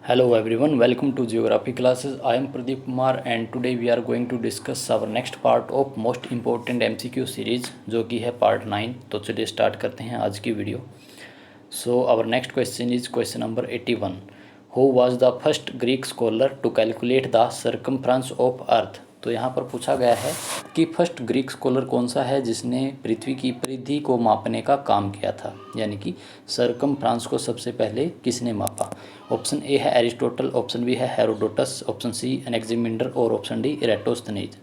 Hello everyone, welcome to Geography classes. I am Pradeep Kumar and today we are going to discuss our next part of most important MCQ series जो कि है part 9। तो चलिए start करते हैं आज की video. So our next question is question number 81। Who was the first Greek scholar to calculate the circumference of earth. तो यहाँ पर पूछा गया है कि फर्स्ट ग्रीक स्कॉलर कौन सा है जिसने पृथ्वी की परिधि को मापने का काम किया था, यानी कि सर्कमफ्रेंस को सबसे पहले किसने मापा। ऑप्शन ए है एरिस्टोटल, ऑप्शन बी है हेरोडोटस, ऑप्शन सी एनेक्सिमिंडर और ऑप्शन डी इरेटोस्थनीज।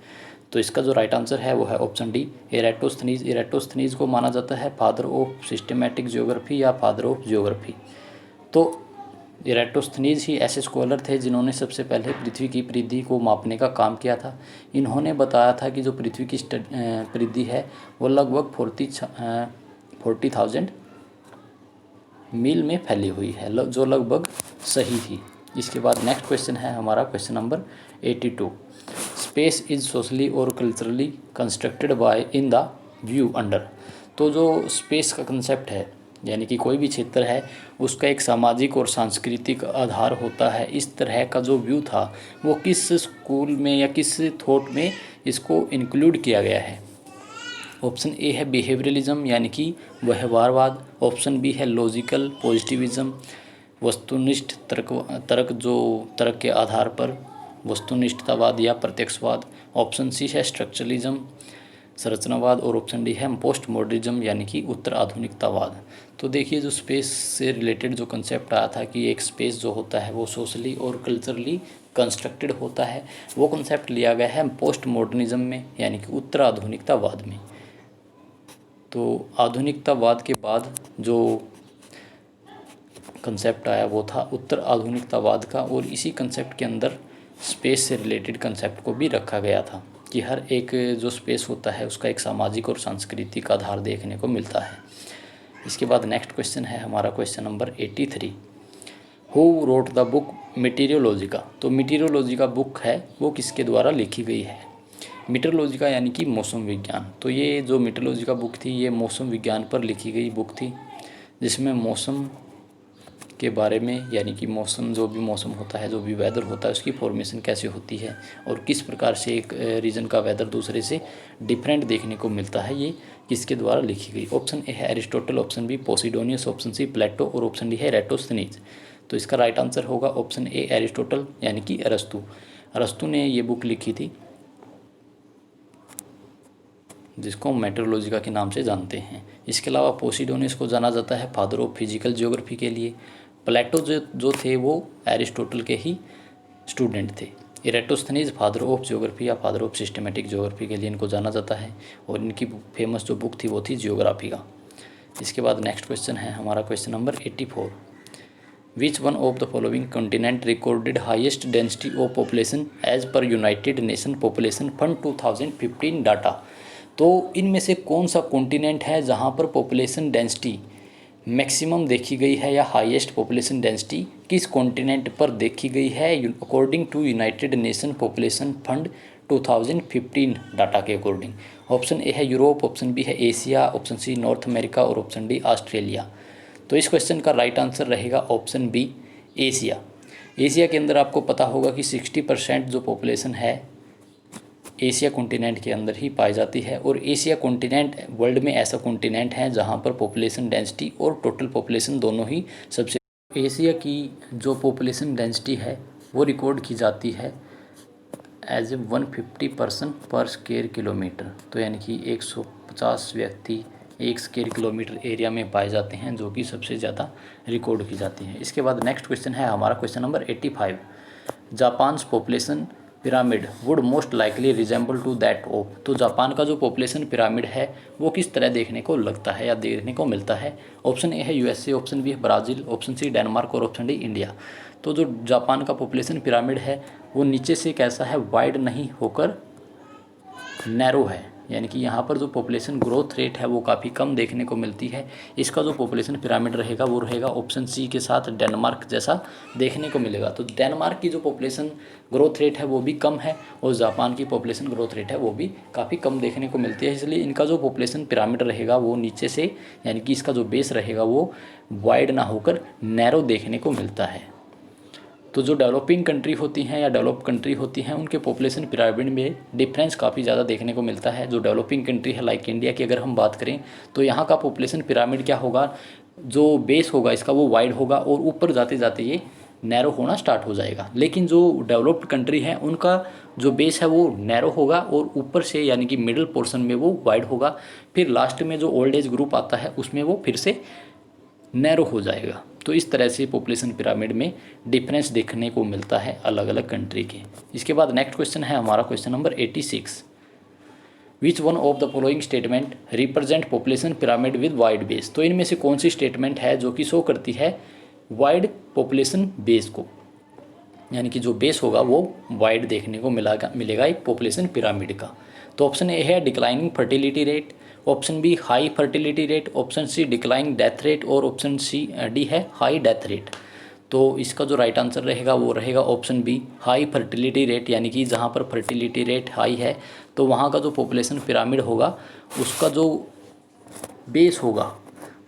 तो इसका जो राइट आंसर है वो है ऑप्शन डी इरेटोस्थनीज। इरेटोस्थनीज को माना जाता है फादर ऑफ सिस्टमेटिक ज्योग्राफी या फादर ऑफ ज्योग्राफी। तो इरेटोस्थनीज ही ऐसे स्कॉलर थे जिन्होंने सबसे पहले पृथ्वी की परिधि को मापने का काम किया था। इन्होंने बताया था कि जो पृथ्वी की परिधि है वो लगभग 40,000 मील में फैली हुई है, जो लगभग सही थी। इसके बाद नेक्स्ट क्वेश्चन है हमारा question number 82। Space is socially और culturally constructed by in the view under. तो जो स्पेस का कंसेप्ट है, यानी कि कोई भी क्षेत्र है उसका एक सामाजिक और सांस्कृतिक आधार होता है, इस तरह का जो व्यू था वो किस स्कूल में या किस थॉट में इसको इंक्लूड किया गया है। ऑप्शन ए है बिहेवियरलिज्म यानी कि व्यवहारवाद, ऑप्शन बी है लॉजिकल पॉजिटिविज्म वस्तुनिष्ठ तर्क के आधार पर वस्तुनिष्ठतावाद या प्रत्यक्षवाद, ऑप्शन सी है स्ट्रक्चरलिज्म संरचनावाद और ऑप्शन डी है पोस्ट मॉडर्निज्म यानी कि उत्तर आधुनिकतावाद। तो देखिए जो स्पेस से रिलेटेड जो कंसेप्ट आया था कि एक स्पेस जो होता है वो सोशली और कल्चरली कंस्ट्रक्टेड होता है, वो कंसेप्ट लिया गया है पोस्ट मॉडर्निज्म में यानी कि उत्तर आधुनिकतावाद में। तो आधुनिकतावाद के बाद जो कंसेप्ट आया वो था उत्तर आधुनिकतावाद का, और इसी कंसेप्ट के अंदर स्पेस से रिलेटेड कंसेप्ट को भी रखा गया था कि हर एक जो स्पेस होता है उसका एक सामाजिक और सांस्कृतिक आधार देखने को मिलता है। इसके बाद नेक्स्ट क्वेश्चन है हमारा question number 83। Who wrote the book Meteorologica. तो मीटीरियोलॉजिका बुक है वो किसके द्वारा लिखी गई है। मीटरोलॉजिका यानी कि मौसम विज्ञान। तो ये जो मीटरोलॉजिका बुक थी ये मौसम विज्ञान पर लिखी गई बुक थी, जिसमें मौसम के बारे में यानी कि मौसम जो भी मौसम होता है, जो भी वेदर होता है उसकी फॉर्मेशन कैसे होती है और किस प्रकार से एक रीजन का वेदर दूसरे से डिफरेंट देखने को मिलता है, ये किसके द्वारा लिखी गई। ऑप्शन ए है Aristotle, option B Posidonius, option C Plato और ऑप्शन डी है इरेटोस्थनीज। तो इसका राइट आंसर होगा ऑप्शन ए एरिस्टोटल यानी कि अरस्तु। अरस्तु ने ये बुक लिखी थी जिसको मेट्रोलॉजिका के नाम से जानते हैं। इसके अलावा पोसिडोनियस को जाना जाता है फादर ऑफ फिजिकल ज्योग्राफी के लिए। प्लेटो जो थे वो एरिस्टोटल के ही स्टूडेंट थे। इरेटोस्थनीज फादर ऑफ ज्योग्राफी या फादर ऑफ सिस्टमेटिक ज्योग्राफी के लिए इनको जाना जाता है, और इनकी फेमस जो बुक थी वो थी ज्योग्राफी का। इसके बाद नेक्स्ट क्वेश्चन है हमारा question number 84। Which one of the following continent recorded highest density of population as per United Nation population fund 2015 data. तो इनमें से कौन सा कॉन्टिनेंट है जहां पर पॉपुलेशन डेंसिटी मैक्सिमम देखी गई है, या हाईएस्ट पॉपुलेशन डेंसिटी किस कॉन्टिनेंट पर देखी गई है according to United Nation population fund 2015 data के अकॉर्डिंग। ऑप्शन ए है यूरोप, ऑप्शन बी है Asia, option C North America और ऑप्शन डी ऑस्ट्रेलिया। तो इस क्वेश्चन का राइट आंसर रहेगा ऑप्शन बी एशिया। एशिया के अंदर आपको पता होगा कि 60% जो पॉपुलेशन है एशिया कॉन्टिनेंट के अंदर ही पाई जाती है, और एशिया कॉन्टिनेंट वर्ल्ड में ऐसा कॉन्टिनेंट है जहां पर पॉपुलेशन डेंसिटी और टोटल पॉपुलेशन दोनों ही सबसे। एशिया की जो पॉपुलेशन डेंसिटी है वो रिकॉर्ड की जाती है एज ए 150 पर्सन पर स्क्वायर किलोमीटर। तो यानी कि 150 व्यक्ति 1 स्क्वायर किलोमीटर एरिया में पाए जाते हैं, जो कि सबसे ज़्यादा रिकॉर्ड की जाती है। इसके बाद नेक्स्ट क्वेश्चन है हमारा question number 85। Japan population pyramid would most likely resemble to that of. तो जापान का जो पॉपुलेशन पिरामिड है वो किस तरह देखने को लगता है या देखने को मिलता है। ऑप्शन ए है यूएसए, ऑप्शन बी है ब्राज़ील, ऑप्शन सी डेनमार्क और ऑप्शन डी इंडिया। तो जो जापान का पॉपुलेशन पिरामिड है वो नीचे से कैसा है, वाइड नहीं होकर नैरो है, यानी कि यहाँ पर जो पॉपुलेशन ग्रोथ रेट है वो काफ़ी कम देखने को मिलती है। इसका जो पॉपुलेशन पिरामिड रहेगा वो रहेगा ऑप्शन सी के साथ डेनमार्क जैसा देखने को मिलेगा। तो डेनमार्क की जो पॉपुलेशन ग्रोथ रेट है वो भी कम है, और जापान की पॉपुलेशन ग्रोथ रेट है वो भी काफ़ी कम देखने को मिलती है, इसलिए इनका जो पॉपुलेशन पिरामिड रहेगा वो नीचे से यानी कि इसका जो बेस रहेगा वो वाइड ना होकर नैरो देखने को मिलता है। तो जो डेवलपिंग कंट्री होती हैं या डेवलप कंट्री होती हैं उनके पॉपुलेशन पिरामिड में डिफरेंस काफ़ी ज़्यादा देखने को मिलता है। जो डेवलपिंग कंट्री है लाइक इंडिया की अगर हम बात करें तो यहाँ का पॉपुलेशन पिरामिड क्या होगा, जो बेस होगा इसका वो वाइड होगा और ऊपर जाते जाते ये नैरो होना स्टार्ट हो जाएगा। लेकिन जो डेवलप्ड कंट्री है उनका जो बेस है वो नैरो होगा और ऊपर से यानी कि मिडिल पोर्शन में वो वाइड होगा, फिर लास्ट में जो ओल्ड एज ग्रुप आता है उसमें वो फिर से नैरो हो जाएगा। तो इस तरह से पॉपुलेशन पिरामिड में डिफरेंस देखने को मिलता है अलग अलग कंट्री के। इसके बाद नेक्स्ट क्वेश्चन है हमारा question number 86। Which one of the following statement represent population pyramid with wide base. तो इनमें से कौन सी स्टेटमेंट है जो कि शो करती है वाइड पॉपुलेशन बेस को, यानी कि जो बेस होगा वो वाइड देखने को मिलेगा एक पॉपुलेशन पिरामिड का। तो ऑप्शन ए है declining fertility rate, option B high fertility rate, option C declining death rate और ऑप्शन सी डी है हाई डेथ रेट। तो इसका जो राइट आंसर रहेगा वो रहेगा option B high fertility rate, यानी कि जहाँ पर फर्टिलिटी रेट हाई है तो वहाँ का जो पॉपुलेशन पिरामिड होगा उसका जो बेस होगा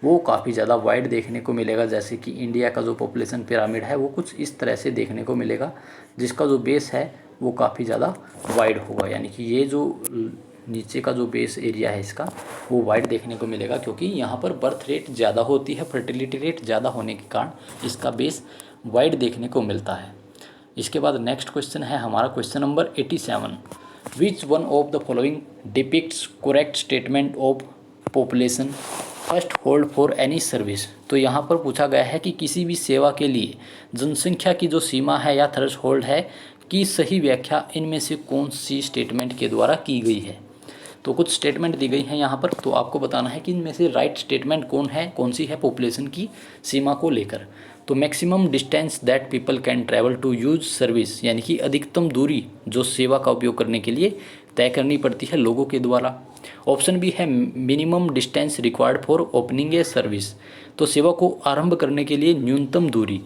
वो काफ़ी ज़्यादा वाइड देखने को मिलेगा। जैसे कि इंडिया का जो पॉपुलेशन पिरामिड है वो कुछ इस तरह से देखने को मिलेगा, जिसका जो बेस है वो काफ़ी ज़्यादा वाइड होगा, यानी कि ये जो नीचे का जो बेस एरिया है इसका वो वाइड देखने को मिलेगा, क्योंकि यहाँ पर बर्थ रेट ज़्यादा होती है, फर्टिलिटी रेट ज़्यादा होने के कारण इसका बेस वाइड देखने को मिलता है। इसके बाद नेक्स्ट क्वेश्चन है हमारा question number 87। Which one of the following depicts correct statement of population first hold for any service. तो यहाँ पर पूछा गया है कि किसी भी सेवा के लिए जनसंख्या की जो सीमा है या थ्रेशहोल्ड है की सही व्याख्या इनमें से कौन सी स्टेटमेंट के द्वारा की गई है। तो कुछ स्टेटमेंट दी गई हैं यहाँ पर, तो आपको बताना है कि इनमें से राइट स्टेटमेंट कौन सी है पॉपुलेशन की सीमा को लेकर। तो maximum distance that people can travel to use service, यानी कि अधिकतम दूरी जो सेवा का उपयोग करने के लिए तय करनी पड़ती है लोगों के द्वारा। ऑप्शन बी है minimum distance required for opening a service, तो सेवा को आरंभ करने के लिए न्यूनतम दूरी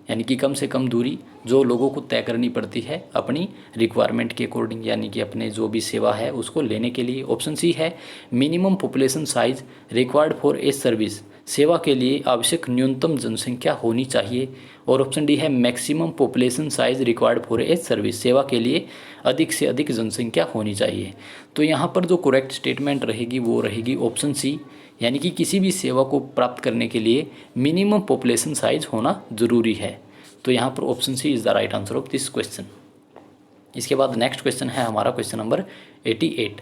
यानी कि कम से कम दूरी जो लोगों को तय करनी पड़ती है अपनी रिक्वायरमेंट के अकॉर्डिंग, यानी कि अपने जो भी सेवा है उसको लेने के लिए। ऑप्शन सी है minimum population size required for a service, सेवा के लिए आवश्यक न्यूनतम जनसंख्या होनी चाहिए। और ऑप्शन डी है maximum population size required for a service, सेवा के लिए अधिक से अधिक जनसंख्या होनी चाहिए। तो यहाँ पर जो करेक्ट स्टेटमेंट रहेगी वो रहेगी ऑप्शन सी, यानी कि किसी भी सेवा को प्राप्त करने के लिए मिनिमम पॉपुलेशन साइज होना ज़रूरी है। तो यहाँ पर option C is the right answer of this question. इसके बाद नेक्स्ट क्वेश्चन है हमारा question number 88।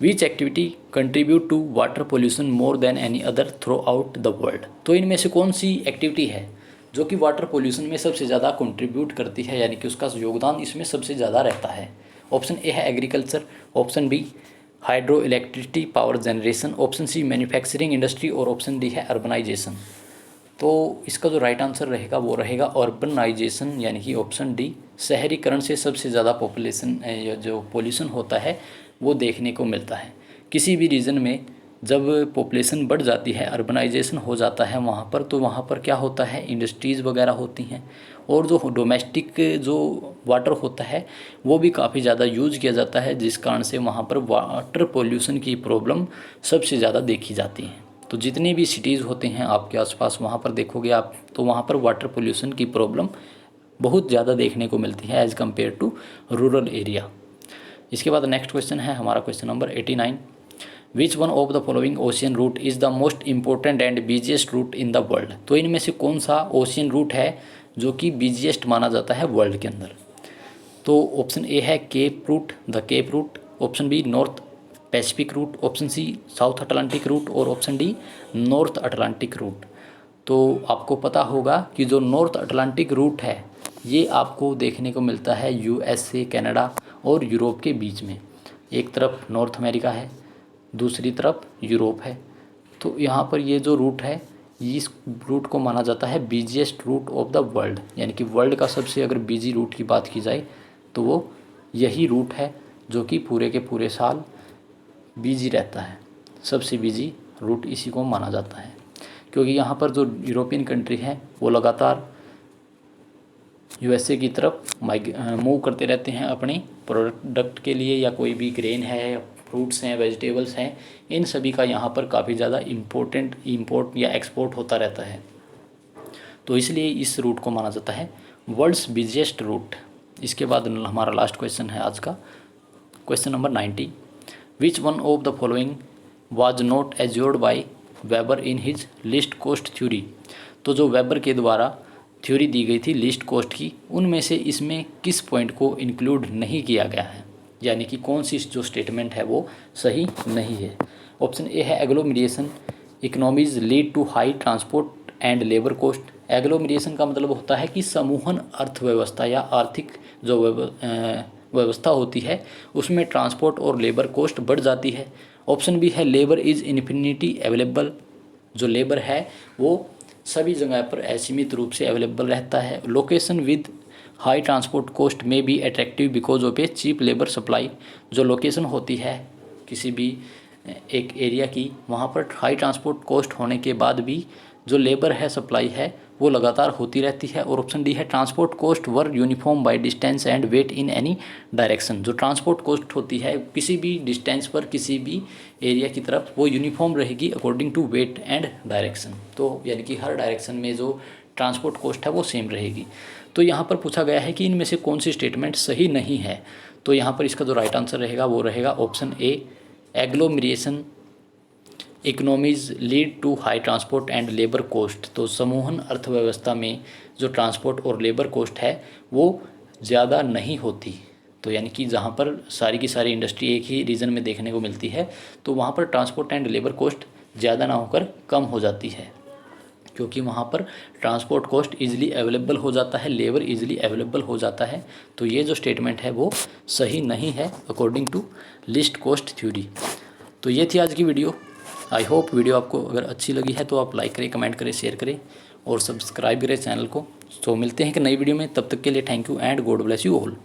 Which activity contribute to water pollution more than any other throughout the world. तो इनमें से कौन सी एक्टिविटी है जो कि वाटर पोल्यूशन में सबसे ज़्यादा कंट्रीब्यूट करती है, यानी कि उसका योगदान इसमें सबसे ज़्यादा रहता है। ऑप्शन ए है agriculture, option B hydro electricity power generation, option C manufacturing industry और ऑप्शन डी है अर्बनाइजेशन। तो इसका जो राइट आंसर रहेगा वो रहेगा अर्बनाइजेशन, यानी कि ऑप्शन डी शहरीकरण से सबसे ज़्यादा पॉपुलेशन जो पोल्यूशन होता है वो देखने को मिलता है। किसी भी रीजन में जब पॉपुलेशन बढ़ जाती है, अर्बनाइजेशन हो जाता है वहाँ पर, तो वहाँ पर क्या होता है इंडस्ट्रीज़ वगैरह होती हैं और जो डोमेस्टिक जो वाटर होता है वो भी काफ़ी ज़्यादा यूज़ किया जाता है, जिस कारण से वहाँ पर वाटर पोल्यूशन की प्रॉब्लम सबसे ज़्यादा देखी जाती है। तो जितने भी सिटीज़ होते हैं आपके आसपास वहाँ पर देखोगे आप, तो वहाँ पर वाटर पोल्यूशन की प्रॉब्लम बहुत ज़्यादा देखने को मिलती है as compare to rural area. इसके बाद नेक्स्ट क्वेश्चन है हमारा question number 89। Which one of the following ocean route is the most important and busiest route in the world. तो इनमें से कौन सा ओशियन रूट है जो कि बिजिएस्ट माना जाता है वर्ल्ड के अंदर। तो ऑप्शन ए है Cape route, the Cape route, option B North Pacific route, option C South Atlantic route और option D North Atlantic route. तो आपको पता होगा कि जो नॉर्थ अटलांटिक रूट है ये आपको देखने को मिलता है यूएसए, कनाडा और यूरोप के बीच में। एक तरफ नॉर्थ अमेरिका है, दूसरी तरफ यूरोप है। तो यहाँ पर ये जो रूट है इस रूट को माना जाता है busiest route of the world, यानी कि वर्ल्ड का सबसे अगर बिजी रूट की बात की जाए तो वो यही रूट है जो कि पूरे के पूरे साल बिजी रहता है। सबसे बिजी रूट इसी को माना जाता है, क्योंकि यहाँ पर जो यूरोपियन कंट्री हैं वो लगातार यूएसए की तरफ मूव करते रहते हैं अपने प्रोडक्ट के लिए, या कोई भी ग्रेन है, फ्रूट्स हैं, वेजिटेबल्स हैं, इन सभी का यहाँ पर काफ़ी ज़्यादा इम्पोर्ट या एक्सपोर्ट होता रहता है। तो इसलिए इस रूट को माना जाता है वर्ल्ड्स बिजिएस्ट रूट। इसके बाद हमारा लास्ट क्वेश्चन है आज का, question number 90। Which one of the following was not assured by Weber in his list cost theory. तो जो वेबर के द्वारा थ्योरी दी गई थी लिस्ट कोस्ट की, उनमें से इसमें किस पॉइंट को इंक्लूड नहीं किया गया है, यानी कि कौन सी जो स्टेटमेंट है वो सही नहीं है। ऑप्शन ए है agglomeration economies lead to high transport and labour cost. Agglomeration का मतलब होता है कि समूहन अर्थव्यवस्था या आर्थिक जो व्यवस्था होती है उसमें ट्रांसपोर्ट और लेबर कोस्ट बढ़ जाती है। ऑप्शन बी है लेबर इज़ इन्फिनिटी अवेलेबल। जो लेबर है वो सभी जगह पर असीमित रूप से अवेलेबल रहता है। Location with high transport cost may be attractive because of a cheap labour supply. जो लोकेशन होती है किसी भी एक एरिया की, वहाँ पर हाई ट्रांसपोर्ट कॉस्ट होने के बाद भी जो लेबर है सप्लाई है वो लगातार होती रहती है। और ऑप्शन डी है transport cost were uniform by distance and weight in any direction. जो ट्रांसपोर्ट कॉस्ट होती है किसी भी डिस्टेंस पर किसी भी एरिया की तरफ वो यूनिफॉर्म रहेगी according to weight and direction. तो यानी कि हर डायरेक्शन में जो ट्रांसपोर्ट कॉस्ट है वो सेम रहेगी। तो यहाँ पर पूछा गया है कि इनमें से कौन सी स्टेटमेंट सही नहीं है। तो यहाँ पर इसका जो राइट आंसर रहेगा वो रहेगा option A agglomeration economies lead to high transport and labour cost. तो समूहन अर्थव्यवस्था में जो ट्रांसपोर्ट और लेबर कोस्ट है वो ज़्यादा नहीं होती। तो यानी कि जहाँ पर सारी की सारी इंडस्ट्री एक ही रीजन में देखने को मिलती है तो वहाँ पर ट्रांसपोर्ट एंड लेबर कोस्ट ज़्यादा ना होकर कम हो जाती है, क्योंकि वहाँ पर ट्रांसपोर्ट कॉस्ट ईजिली अवेलेबल हो जाता है, लेबर ईजिली अवेलेबल हो जाता है। तो ये जो स्टेटमेंट है वो सही नहीं है according to least cost theory. तो ये थी आज की वीडियो। आई होप वीडियो आपको अगर अच्छी लगी है तो आप लाइक करें, कमेंट करें, शेयर करें और सब्सक्राइब करें चैनल को। तो मिलते हैं कि नई वीडियो में, तब तक के लिए thank you and God bless you all.